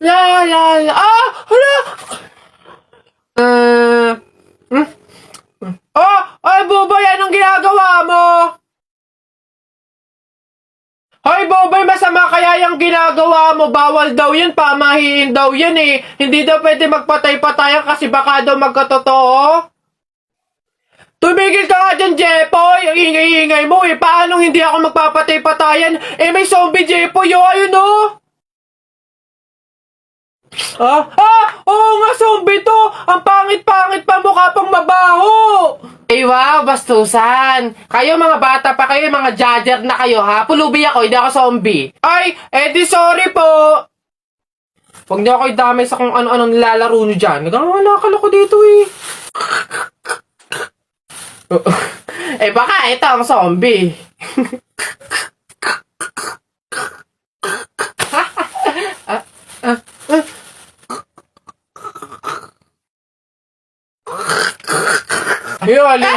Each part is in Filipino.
La la la. Ah! Hala! Uh, hmm? Oh! Ay, Buboy! Anong ginagawa mo? Hoy, Boboy, masama kaya yung ginagawa mo? Bawal daw yan, pamahiin daw yan eh. Hindi daw pwede magpatay-patayan kasi baka daw magkatotoo. Tumigil ka nga dyan, Jepoy! Ang ingay-ingay mo eh. Paano hindi ako magpapatay-patayan? Eh, may zombie, Jepoy, oh, ayun oh! Ah! Ah! Oo nga, zombie to! Ang pangit-pangit pa, mukha pang mabaho! Ay, wow, bastusan! Kayo mga bata pa kayo, mga judger na kayo ha? Pulubi ako, hindi ako zombie. Ay, edi sorry po! Huwag niyo ako idamay sa kung ano-anong nilalaro niyo dyan. Nagkakalala ko dito eh. Eh baka ito ang zombie. Ayun, alin.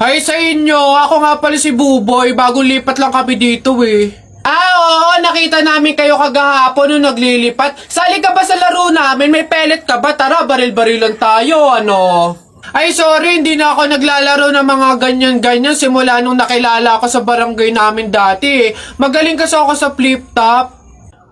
Hi sa inyo, ako nga pala si Buboy, bagong lipat lang kami dito eh. Ah, oo, nakita namin kayo kagahapon nung naglilipat. Sali ka ba sa laro namin? May pellet ka ba? Tara, baril-barilan tayo, ano? Ay, sorry, hindi na ako naglalaro ng mga ganyan-ganyan simula nung nakilala ako sa barangay namin dati. Magaling kasi ako sa flip-top.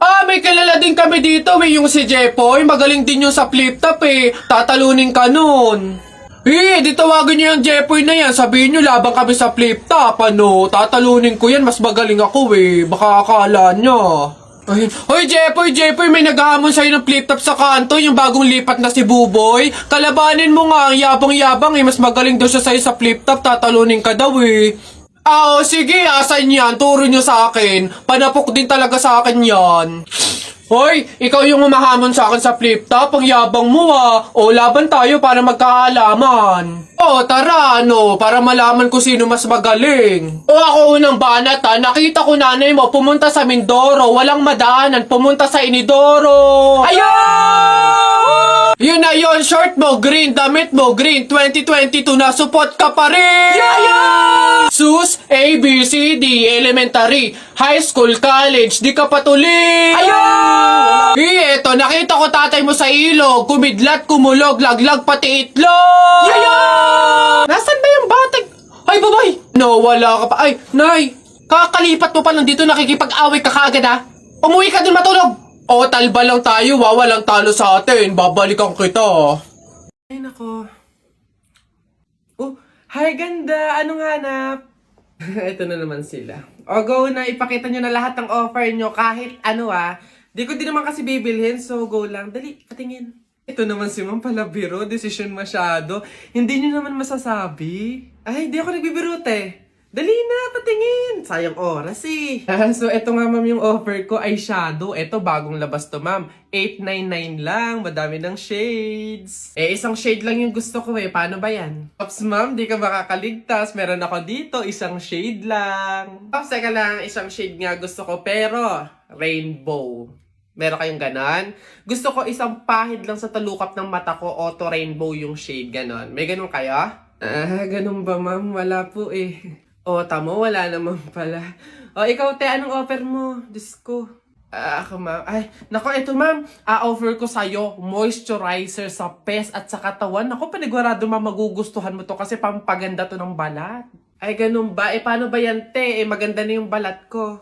Ah, may kilala din kami dito eh, yung si Jepoy. Magaling din yung sa flip-top eh. Tatalunin ka nun. Eh, di tawagin niyo yung Jepoy na yan. Sabihin niyo, labang kami sa flip-top, ano. Tatalunin ko yan, mas magaling ako eh. Baka akala niyo. Ay, hoy, Jepoy, may naghahamon sa'yo ng flip-top sa kanto, yung bagong lipat na si Buboy. Kalabanin mo nga, ang yabang-yabang eh. Mas magaling daw siya sa'yo sa flip-top, tatalunin ka daw eh. Ah, sige, asan yan? Turo nyo sa akin. Panapok din talaga sa akin yan. Hoy, ikaw yung umahamon sa akin sa flip-top. Ang yabang mo ah. O, laban tayo para magkaalaman. O, tara, ano, para malaman ko sino mas magaling. O, ako unang banat ha. Nakita ko nanay mo pumunta sa Mindoro. Walang madaanan. Pumunta sa Inidoro. Ayun! Yun na yun, short mo, green, damit mo, green, 2022 na, support ka pa rin! Yeah! Sus, A, B, C, D, elementary, high school, college, di ka patuloy! Ayun! Eto, nakita ko tatay mo sa ilog, kumidlat, kumulog, laglag, pati itlog! Yeah! Nasaan ba yung batag? Ay, babay! No, wala ka pa. Ay, nay, kakalipat mo pa lang dito, nakikipag-away ka kaagad ha? Umuwi ka dun matulog! O, talba lang tayo, walang talo sa atin. Babalikan kita. Ay, nako. Oh, hi, ganda. Anong hanap? Ito na naman sila. O, go na. Ipakita nyo na lahat ng offer nyo. Kahit ano Di ko din naman kasi bibilhin, so go lang. Dali, patingin. Ito naman si Ma'am Palabiro. Decision masyado. Hindi nyo naman masasabi. Ay, di ako nagbibiro, te. Dali na, patingin! Sayang oras eh. So, eto nga ma'am yung offer ko ay shadow. Eto, bagong labas to ma'am. 899 lang. Madami ng shades. Eh, isang shade lang yung gusto ko eh. Paano ba yan? Ops ma'am, di ka makakaligtas. Meron ako dito, isang shade lang. Ops, teka lang, isang shade nga gusto ko. Pero, rainbow. Meron kayong ganon? Gusto ko isang pahid lang sa talukap ng mata ko. Auto rainbow yung shade, ganon. May ganon kayo? Ah, ganon ba ma'am? Wala po eh. O, tamo, wala naman pala. O, ikaw, te, anong offer mo? Diyos ko. Ako, ma'am. Ay, nako, ito, ma'am. Offer ko sa'yo, moisturizer sa pes at sa katawan. Nako, panigurado, ma'am, magugustuhan mo to kasi pampaganda to ng balat. Ay, ganun ba? Eh, paano ba yan, te? Eh, maganda na yung balat ko.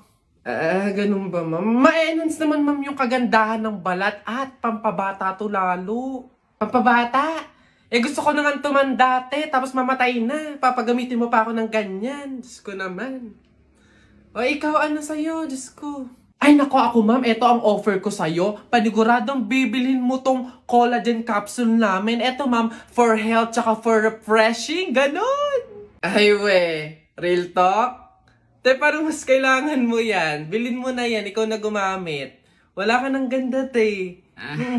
Ganun ba, ma'am? Ma-enhance naman, ma'am, yung kagandahan ng balat at pampabata to lalo. Pampabata? Eh, gusto ko naman tumanda, te, tapos mamatay na. Papagamitin mo pa ako ng ganyan. Diyos ko naman. O, ikaw, ano sa'yo? Diyos ko. Ay, nako ako, ma'am. Ito ang offer ko sa'yo. Paniguradong bibilhin mo tong collagen capsule namin. Ito, ma'am, for health tsaka for refreshing. Ganon. Ay, we. Real talk? Te, parang mas kailangan mo yan. Bilhin mo na yan. Ikaw na gumamit. Wala ka ng ganda, te.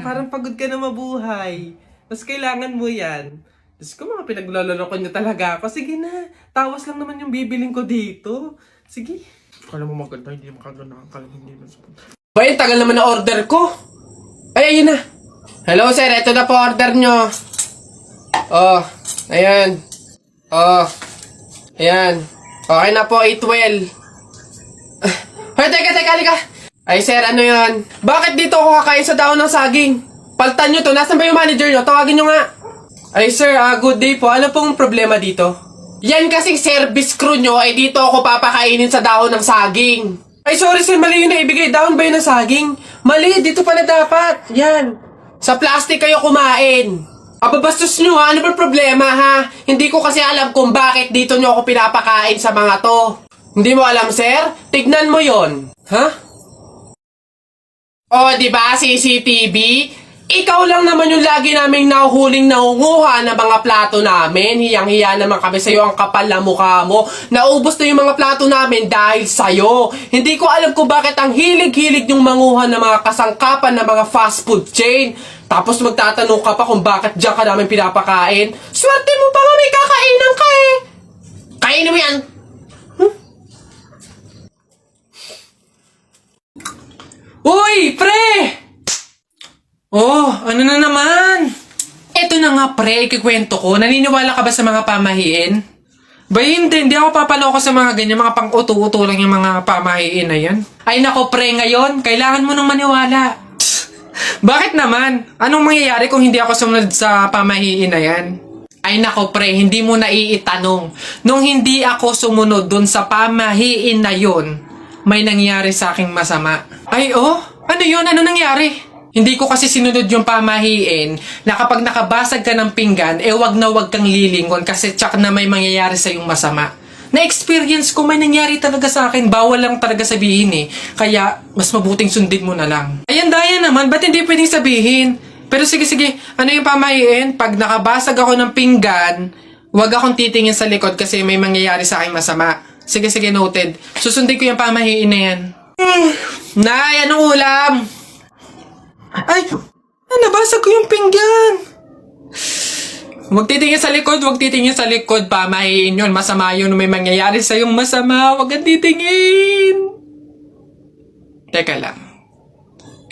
Parang pagod ka na mabuhay. Mas kailangan mo yan. Diyos ko, mga pinaglalaro ko niya talaga ako. Sige na, tawas lang naman yung bibiling ko dito. Sige. Kala mo maganda, hindi makaganda nakakalang hindi man sa... Bay, tagal naman na order ko. Ay, ayun na. Hello, sir. Ito na po order nyo. Oh, ayan. Oh, ayan. Okay na po, 812. Hoy, teka, halika. Ay, sir, ano yan? Bakit dito ako kakain sa dahon ng saging? Paltan nyo to. Nasaan ba yung manager nyo? Tawagin nyo nga. Ay, sir, good day po. Ano pong problema dito? Yan kasing service crew nyo, ay dito ako papakainin sa dahon ng saging. Ay, sorry sir, mali yun na ibigay. Dahon ba yun ng saging? Mali, dito pala dapat. Yan. Sa plastic kayo kumain. Ababastos nyo ha, ano ba problema ha? Hindi ko kasi alam kung bakit dito nyo ako pinapakain sa mga to. Hindi mo alam, sir? Tignan mo yon. Ha? Oh, di ba CCTV? Ikaw lang naman yung lagi naming nahuhuling nangunguha ng mga plato namin. Hiyang-hiya naman kami sa'yo, ang kapal na mukha mo. Naubos na yung mga plato namin dahil sa'yo. Hindi ko alam kung bakit ang hilig-hilig yung manguha ng mga kasangkapan ng mga fast food chain. Tapos magtatanong ka pa kung bakit diyan ka namin pinapakain. Swerte mo pa nga may kakainan ka eh. Kainin mo yan. Uy, pre! Oh, ano na naman? Eto na nga pre, ikikwento ko. Naniniwala ka ba sa mga pamahiin? Ba hindi ako papaloko sa mga ganyan, mga pang-uto-uto lang yung mga pamahiin na yan. Ay nako pre, ngayon, kailangan mo nang maniwala. Bakit naman? Anong mangyayari kung hindi ako sumunod sa pamahiin na yan? Ay nako pre, hindi mo naiitanong. Nung hindi ako sumunod dun sa pamahiin na yun, may nangyari sa aking masama. Ay ano yun? Ano nangyari? Hindi ko kasi sinunod yung pamahiin na kapag nakabasag ka ng pinggan, wag na wag kang lilingon kasi tsak na may mangyayari sa yung masama. Na-experience ko, may nangyari talaga sa akin. Bawal lang talaga sabihin eh. Kaya, mas mabuting sundin mo na lang. Ayan, daya naman. Ba't hindi pwedeng sabihin? Pero sige, ano yung pamahiin? Pag nakabasag ako ng pinggan, wag akong titingin sa likod kasi may mangyayari sa akin masama. Sige, noted. Susundin ko yung pamahiin na yan. Nay, anong ulam? Ay, nabasag ko yung pinggan. Huwag titingin sa likod, pamahiin yun. Masama yun, may mangyayari sa'yong masama. Huwag kang titingin. Teka lang.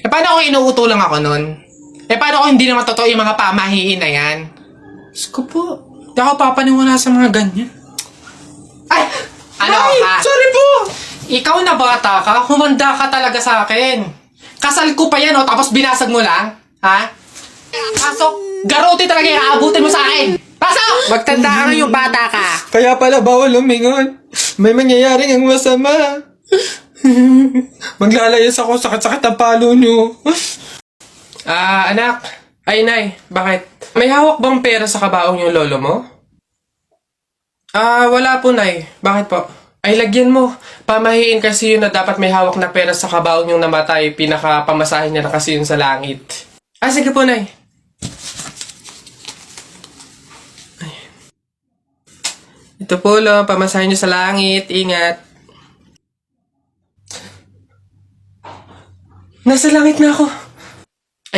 Paano kung inuuto lang ako nun? Paano kung hindi naman totoo yung mga pamahiin na yan? Diyos ko po, hindi ako papaniwala sa mga ganyan. Ay! Ano ka? Sorry po! Ikaw na bata ka, humanda ka talaga sa akin. Kasal ko pa yan, tapos binasag mo lang? Ha? Pasok! Garote talaga yung aabutin mo sa akin! Pasok! Magtanda ka yung bata ka. Kaya pala bawal lumingon. May mangyayaring ang masama. Maglalayas ako, sakit-sakit ang palo nyo. Anak. Ay, nay. Bakit? May hawak bang pera sa kabaong yung lolo mo? Wala po, nay. Bakit po? Ay, lagyan mo. Pamahiin kasi yun na dapat may hawak na pera sa kabaong yung namatay. Pinakapamasahin niya na kasi yun sa langit. Sige po, nay. Ay. Ito po, lo. Pamasahin niyo sa langit. Ingat. Nasa langit na ako.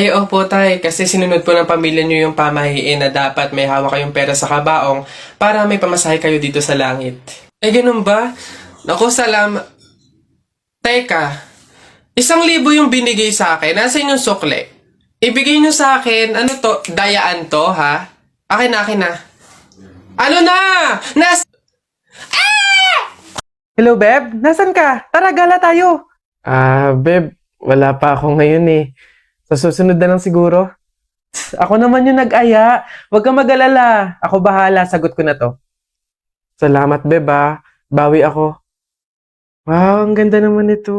Ay, opo, tay. Kasi sinunod po ng pamilya niyo yung pamahiin na dapat may hawak kayong pera sa kabaong para may pamasahe kayo dito sa langit. Ay, ganun ba? Naku, Teka, 1,000 yung binigay sa akin. Nasaan yung sukle? Ibigay nyo sa akin, ano to? Dayaan to, ha? Akin na. Ano na? Hello, Beb? Nasaan ka? Tara, gala tayo. Beb, wala pa ako ngayon eh. Sa susunod na lang siguro. Ako naman yung nag-aya. Huwag kang mag-alala. Ako bahala. Sagot ko na to. Salamat, Beb ah. Bawi ako. Wow, ang ganda naman ito.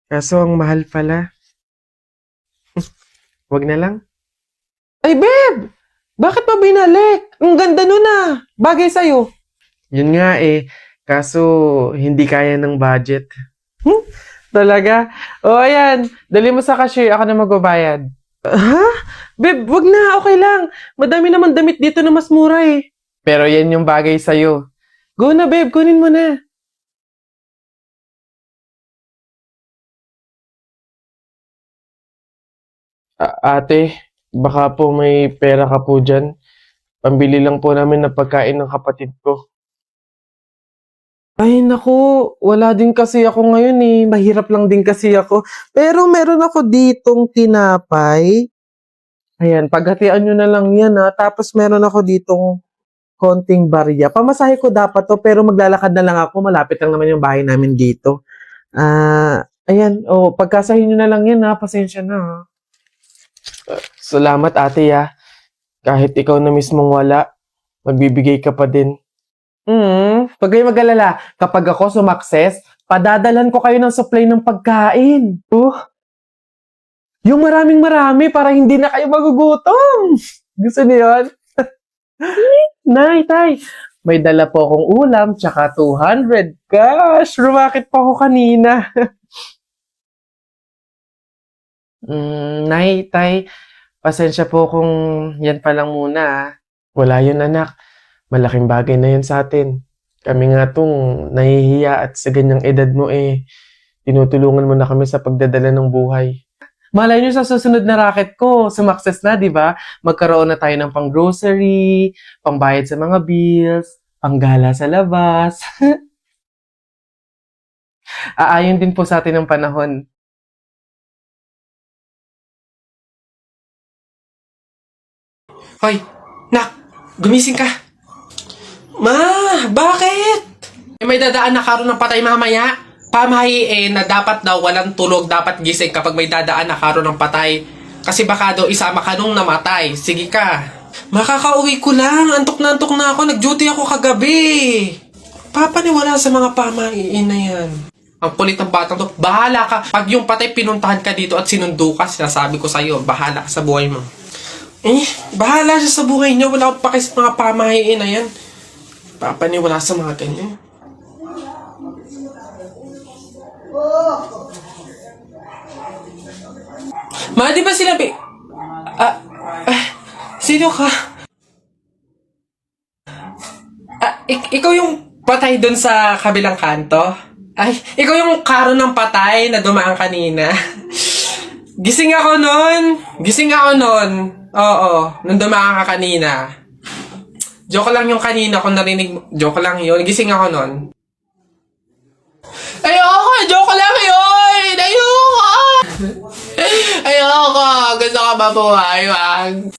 Kaso ang mahal pala. Wag na lang. Ay, Beb! Bakit pa binalik? Ang ganda nun ah. Bagay sa'yo. Yun nga eh. Kaso hindi kaya ng budget. Talaga? O, ayan. Dali mo sa cashier. Ako na magbabayad. Ha? Beb, wag na. Okay lang. Madami naman damit dito na mas mura eh. Pero yan yung bagay sa'yo. Go na, Beb. Kunin mo na. Ate, baka po may pera ka po dyan. Pambili lang po namin ng pagkain ng kapatid ko. Ay, naku, wala din kasi ako ngayon eh. Mahirap lang din kasi ako. Pero meron ako ditong tinapay. Ayan, paghatian nyo na lang yan ha. Tapos meron ako ditong konting barya. Pamasahe ko dapat to, pero maglalakad na lang ako. Malapit lang naman yung bahay namin dito. Ayan, pagkasahin nyo na lang yan ha. Pasensya na ha. Salamat ate ya. Kahit ikaw na mismong wala, magbibigay ka pa din. Pag kayo mag-alala, kapag ako sumakses, padadalan ko kayo ng supply ng pagkain. Yung maraming-marami para hindi na kayo magugutom. Gusto niyo yun? Nay, tay, may dala po akong ulam, tsaka 200. Gosh, rumakit pa ako kanina. Nay, tay, pasensya po kung yan pa lang muna ah. Wala yun anak. Malaking bagay na yun sa atin. Kami nga tong nahihiya at sa ganyang edad mo tinutulungan mo na kami sa pagdadala ng buhay. Malay nyo sa susunod na racket ko, sumakses na, di ba? Magkaroon na tayo ng pang-grocery, pangbayad sa mga bills, panggala sa labas. Aayon din po sa atin ng panahon. Hoy, nak, gumising ka. Ma, bakit? May dadaan na karon ng patay mamaya. Pamahiin na dapat daw walang tulog, dapat gising kapag may dadaan na karon ng patay. Kasi baka daw isama ka nung namatay. Sige ka. Makakauwi ko lang. Antok na ako. Nag-duty ako kagabi. Papaniwala sa mga pamahiin na yan. Ang kulit ng batang to. Bahala ka. Pag yung patay pinuntahan ka dito at sinundo ka, sinasabi ko sa'yo, bahala ka sa buhay mo. Bahala siya sa buhay niyo. Wala akong paki sa mga pamahiin na yan. Papaniwala sa mga ganyan. Ma, di ba sinabi? Sino ka? Ikaw yung patay dun sa kabilang kanto? Ay, ikaw yung karo ng patay na dumaan kanina. Gising ako nun. Oo, nung dumaan ka kanina. Joke lang yung kanina kung narinig mo. Joke lang yun. Gising ako nun. Ayoko! Joke lang yun! Ayoko! Ayoko! Gusto ka mabuhay, wag.